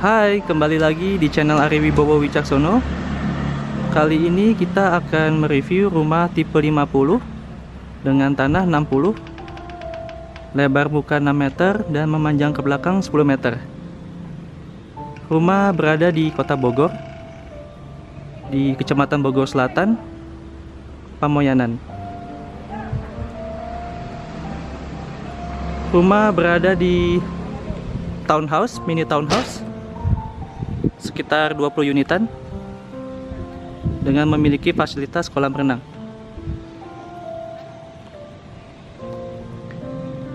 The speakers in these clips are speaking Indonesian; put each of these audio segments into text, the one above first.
Hai, kembali lagi di channel Ari Wibowo Wicaksono. Kali ini kita akan mereview rumah tipe 50 dengan tanah 60, lebar muka 6 meter dan memanjang ke belakang 10 meter. Rumah berada di Kota Bogor, di Kecamatan Bogor Selatan, Pamoyanan. Rumah berada di townhouse, mini townhouse, sekitar 20 unitan, dengan memiliki fasilitas kolam renang.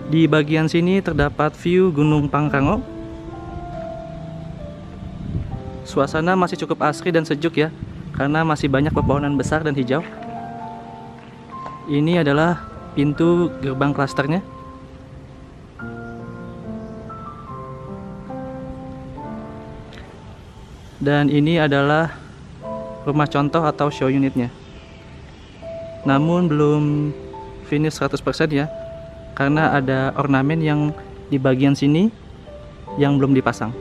Di bagian sini terdapat view Gunung Pangrango. Suasana masih cukup asri dan sejuk ya, karena masih banyak pepohonan besar dan hijau. Ini adalah pintu gerbang klasternya. Dan ini adalah rumah contoh atau show unitnya. Namun belum finish 100% ya, karena ada ornamen yang di bagian sini yang belum dipasang.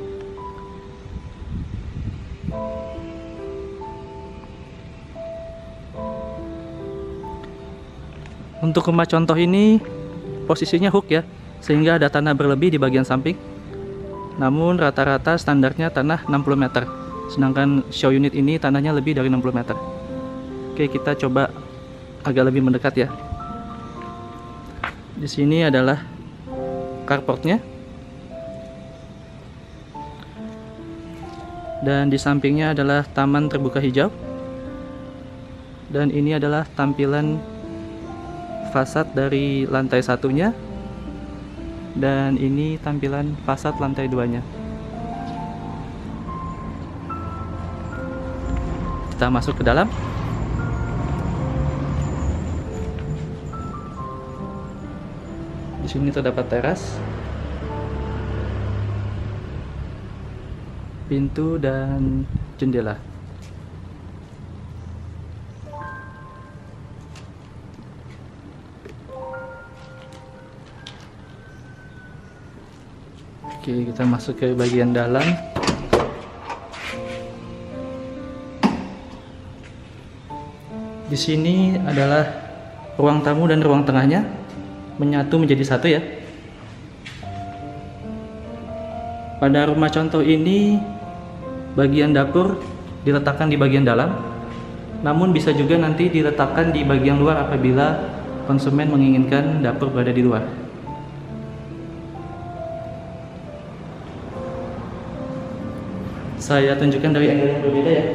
Untuk rumah contoh ini posisinya hook ya, sehingga ada tanah berlebih di bagian samping. Namun rata-rata standarnya tanah 60 meter. Sedangkan show unit ini tanahnya lebih dari 60 meter. Oke, kita coba agak lebih mendekat ya. Di sini adalah carportnya. Dan di sampingnya adalah taman terbuka hijau. Dan ini adalah tampilan fasad dari lantai satunya. Dan ini tampilan fasad lantai 2-nya. Kita masuk ke dalam. Di sini terdapat teras, pintu dan jendela. Oke, kita masuk ke bagian dalam. Di sini adalah ruang tamu dan ruang tengahnya menyatu menjadi satu ya. Pada rumah contoh ini bagian dapur diletakkan di bagian dalam, namun bisa juga nanti diletakkan di bagian luar apabila konsumen menginginkan dapur berada di luar. Saya tunjukkan dari angle yang berbeda ya.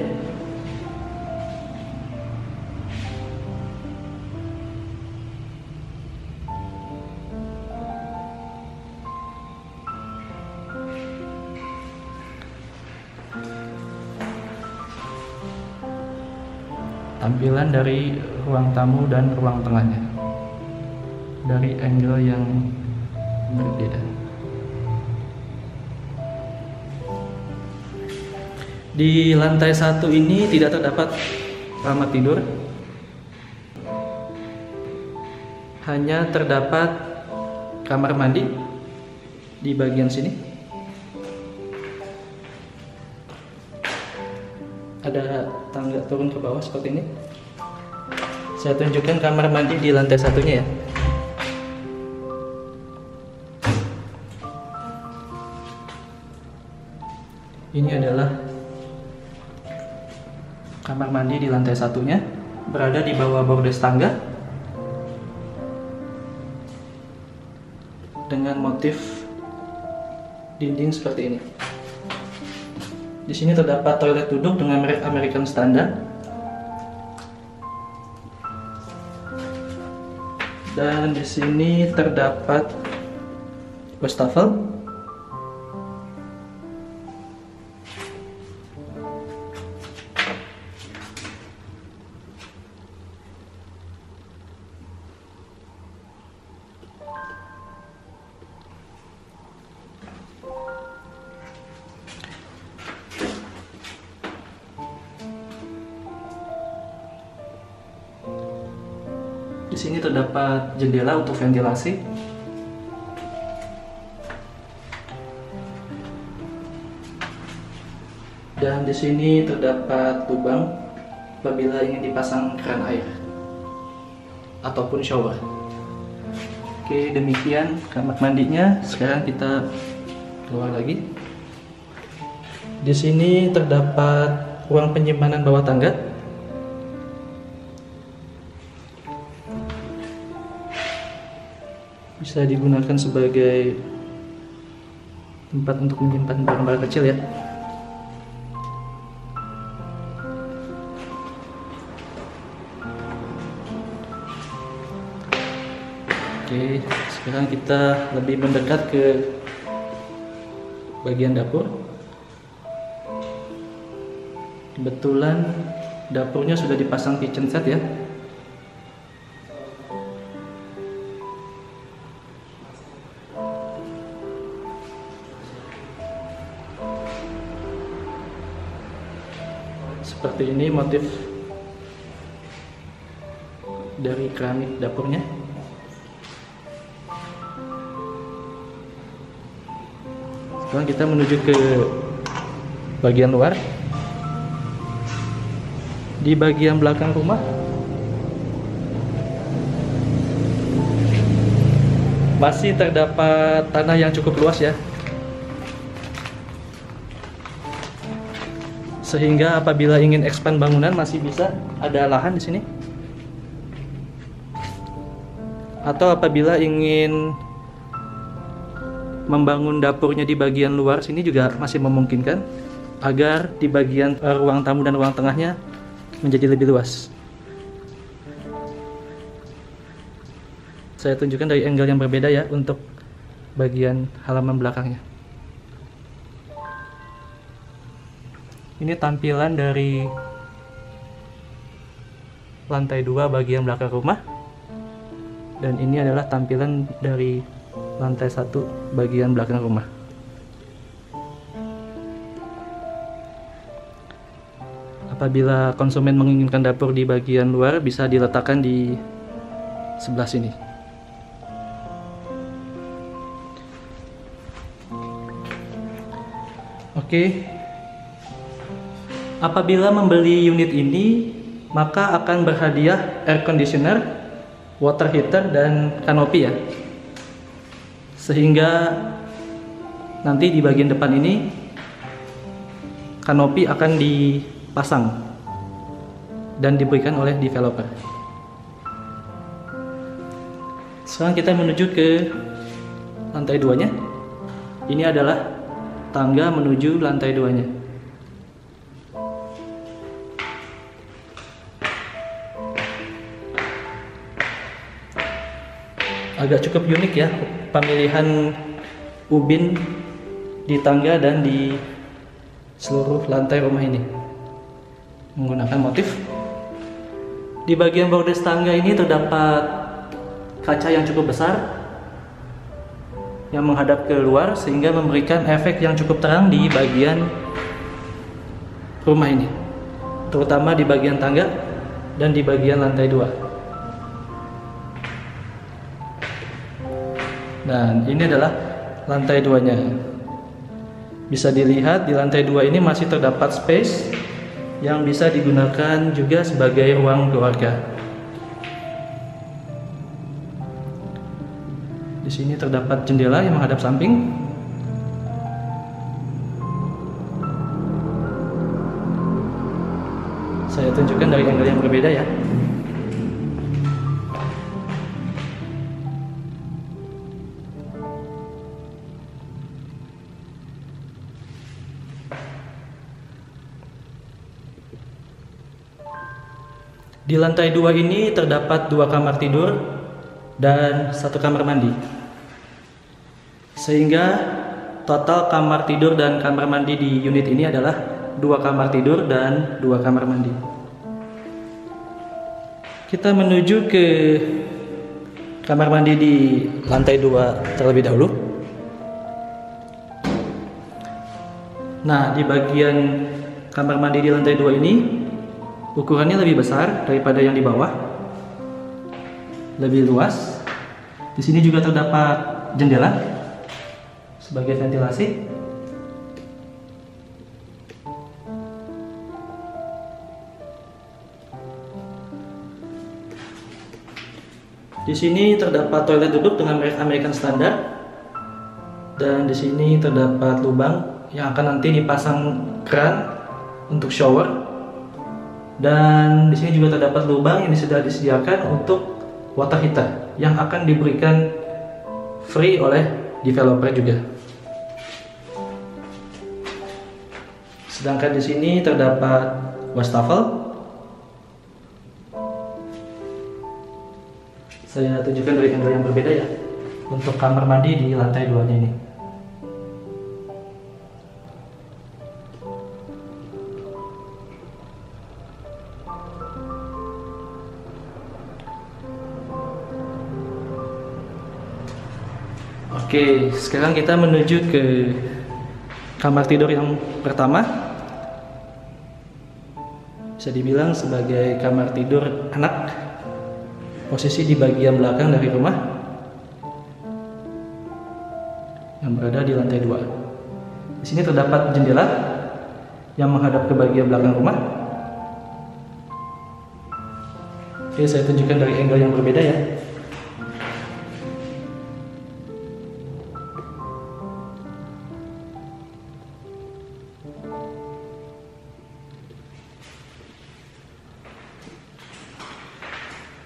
Tampilan dari ruang tamu dan ruang tengahnya dari angle yang berbeda. Di lantai satu ini tidak terdapat kamar tidur, hanya terdapat kamar mandi di bagian sini. Ada tangga turun ke bawah seperti ini. Saya tunjukkan kamar mandi di lantai satunya ya. Ini adalah kamar mandi di lantai satunya, berada di bawah bordes tangga dengan motif dinding seperti ini. Di sini terdapat toilet duduk dengan merek American Standard. Dan di sini terdapat wastafel. Di sini terdapat jendela untuk ventilasi. Dan di sini terdapat lubang apabila ingin dipasang keran air ataupun shower. Oke, demikian kamar mandinya. Sekarang kita keluar lagi. Di sini terdapat ruang penyimpanan bawah tangga. Bisa digunakan sebagai tempat untuk menyimpan barang-barang kecil ya. Oke, sekarang kita lebih mendekat ke bagian dapur. Kebetulan dapurnya sudah dipasang kitchen set ya. Seperti ini motif dari keramik dapurnya. Sekarang kita menuju ke bagian luar. Di bagian belakang rumah masih terdapat tanah yang cukup luas ya, sehingga apabila ingin expand bangunan masih bisa ada lahan di sini. Atau apabila ingin membangun dapurnya di bagian luar sini juga masih memungkinkan, agar di bagian ruang tamu dan ruang tengahnya menjadi lebih luas. Saya tunjukkan dari angle yang berbeda ya untuk bagian halaman belakangnya. Ini tampilan dari lantai 2 bagian belakang rumah. Dan ini adalah tampilan dari lantai 1 bagian belakang rumah. Apabila konsumen menginginkan dapur di bagian luar, bisa diletakkan di sebelah sini. Oke. Apabila membeli unit ini, maka akan berhadiah air conditioner, water heater, dan kanopi ya. Sehingga nanti di bagian depan ini kanopi akan dipasang dan diberikan oleh developer. Sekarang kita menuju ke lantai 2-nya. Ini adalah tangga menuju lantai 2-nya. Agak cukup unik ya pemilihan ubin di tangga dan di seluruh lantai rumah ini menggunakan motif. Di bagian bordes tangga ini terdapat kaca yang cukup besar yang menghadap ke luar sehingga memberikan efek yang cukup terang di bagian rumah ini, terutama di bagian tangga dan di bagian lantai 2. Dan ini adalah lantai 2-nya. Bisa dilihat di lantai 2 ini masih terdapat space yang bisa digunakan juga sebagai ruang keluarga. Di sini terdapat jendela yang menghadap samping. Saya tunjukkan dari angle yang berbeda ya. Di lantai 2 ini terdapat 2 kamar tidur dan 1 kamar mandi. Sehingga total kamar tidur dan kamar mandi di unit ini adalah 2 kamar tidur dan 2 kamar mandi. Kita menuju ke kamar mandi di lantai 2 terlebih dahulu. Nah, di bagian kamar mandi di lantai 2 ini ukurannya lebih besar daripada yang di bawah, lebih luas. Di sini juga terdapat jendela sebagai ventilasi. Di sini terdapat toilet duduk dengan merek American Standard, dan di sini terdapat lubang yang akan nanti dipasang keran untuk shower. Dan di sini juga terdapat lubang yang sudah disediakan untuk water heater yang akan diberikan free oleh developer juga. Sedangkan di sini terdapat wastafel. Saya tunjukkan dari angle yang berbeda ya, untuk kamar mandi di lantai 2-nya ini. Oke, sekarang kita menuju ke kamar tidur yang pertama. Bisa dibilang sebagai kamar tidur anak. Posisi di bagian belakang dari rumah yang berada di lantai 2. Di sini terdapat jendela yang menghadap ke bagian belakang rumah. Oke, saya tunjukkan dari angle yang berbeda ya.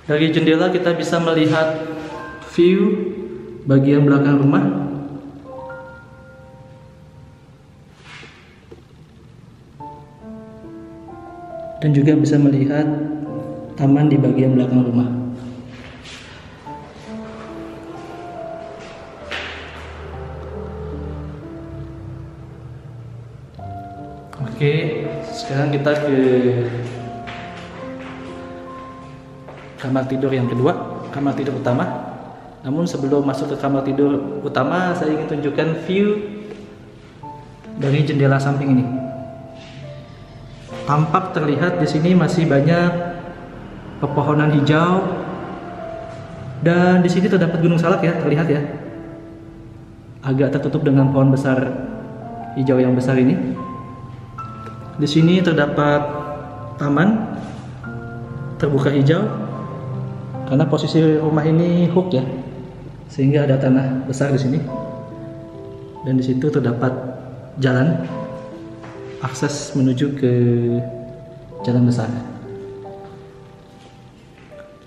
Dari jendela kita bisa melihat view bagian belakang rumah. Dan juga bisa melihat taman di bagian belakang rumah. Oke, sekarang kita ke kamar tidur yang kedua, kamar tidur utama. Namun sebelum masuk ke kamar tidur utama, saya ingin tunjukkan view dari jendela samping ini. Tampak terlihat di sini masih banyak pepohonan hijau, dan di sini terdapat gunung salak ya, terlihat ya. Agak tertutup dengan pohon besar hijau yang besar ini. Di sini terdapat taman terbuka hijau. Karena posisi rumah ini hook ya, sehingga ada tanah besar di sini. Dan di situ terdapat jalan akses menuju ke jalan besar.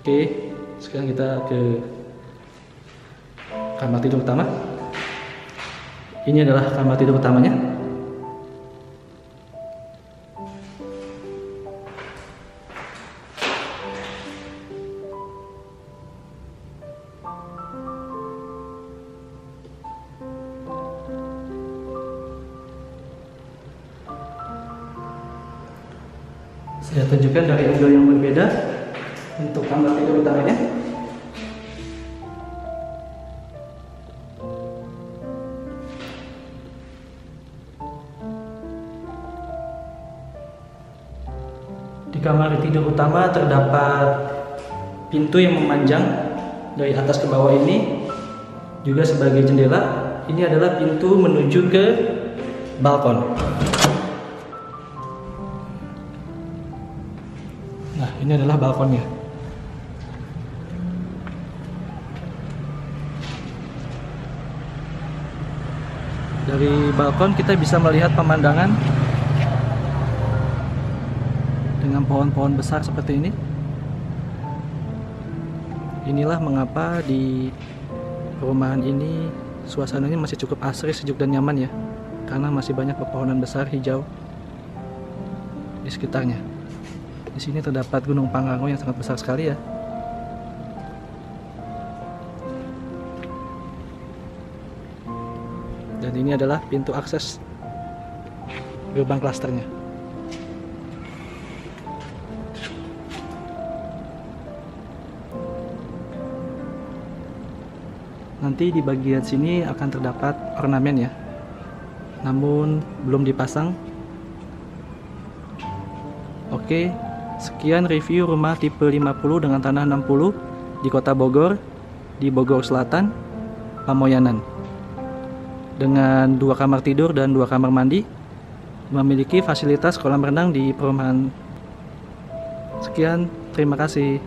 Oke, sekarang kita ke kamar tidur utama. Ini adalah kamar tidur utamanya. Saya tunjukkan dari angle yang berbeda untuk kamar tidur utamanya. Di kamar tidur utama terdapat pintu yang memanjang dari atas ke bawah ini, juga sebagai jendela. Ini adalah pintu menuju ke balkon. Nah, ini adalah balkonnya. Dari balkon kita bisa melihat pemandangan dengan pohon-pohon besar seperti ini. Inilah mengapa di perumahan ini suasananya masih cukup asri, sejuk dan nyaman ya, karena masih banyak pepohonan besar hijau di sekitarnya. Di sini terdapat Gunung Pangrango yang sangat besar sekali ya. Dan ini adalah pintu akses gerbang klasternya. Nanti di bagian sini akan terdapat ornamen ya, namun belum dipasang. Oke, sekian review rumah tipe 50 dengan tanah 60 di Kota Bogor, di Bogor Selatan, Pamoyanan. Dengan 2 kamar tidur dan 2 kamar mandi, memiliki fasilitas kolam renang di perumahan. Sekian, terima kasih.